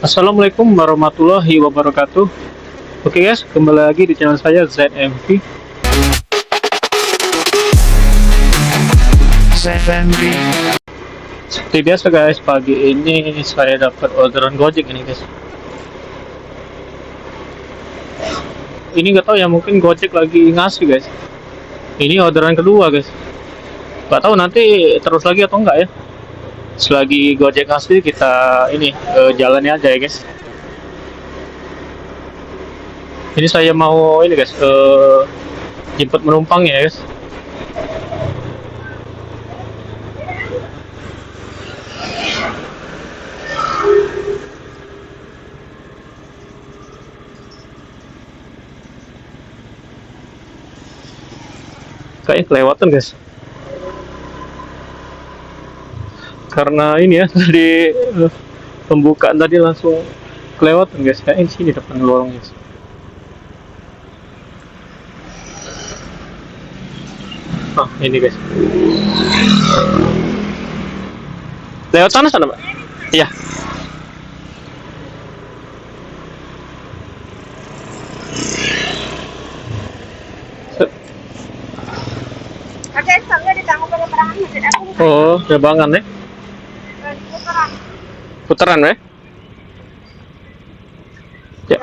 Assalamualaikum warahmatullahi wabarakatuh. Oke guys, kembali lagi di channel saya ZMV. Seperti biasa guys, pagi ini saya dapat orderan Gojek ini guys. Ini nggak tahu ya, mungkin Gojek lagi ngasih guys. Ini orderan kedua guys. Nggak tahu nanti terus lagi atau enggak ya. Selagi Gojek ngasih kita ini jalannya aja ya guys. Ini saya mau ini guys, jemput penumpang ya guys. Kayaknya kelewatan guys. Karena ini ya di pembukaan tadi langsung kelewatan guys. Kayaknya sini depan lorong guys. Ah, ini guys. Lewat sana sana, Pak. Iya. Ada sangga ditangkap pada perangan masjid aku. Oh, Jabangan ya. Putaran. Putaran ya. Ya.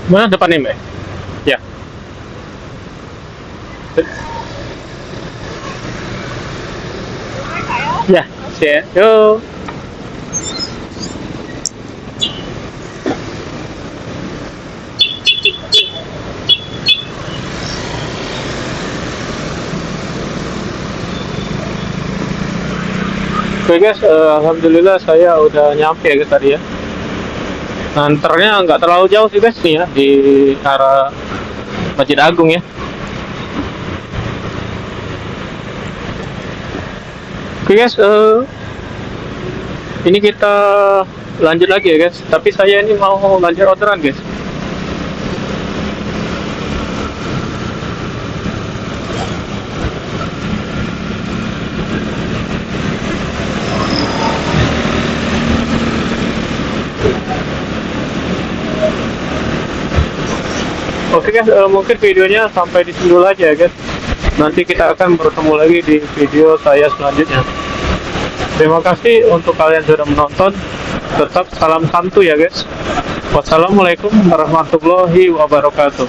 Mana depannya, Mbak? Ya. Ya, siap. Yuk. Oke guys, alhamdulillah saya udah nyampe ya guys tadi ya. Anternya nggak terlalu jauh sih guys nih ya, di arah Masjid Agung ya. Oke guys, ini kita lanjut lagi ya guys. Tapi saya ini mau lanjut orderan guys. Oke guys, mungkin videonya sampai di sini dulu aja ya guys. Nanti kita akan bertemu lagi di video saya selanjutnya. Terima kasih untuk kalian sudah menonton. Tetap salam santuy ya guys. Wassalamualaikum warahmatullahi wabarakatuh.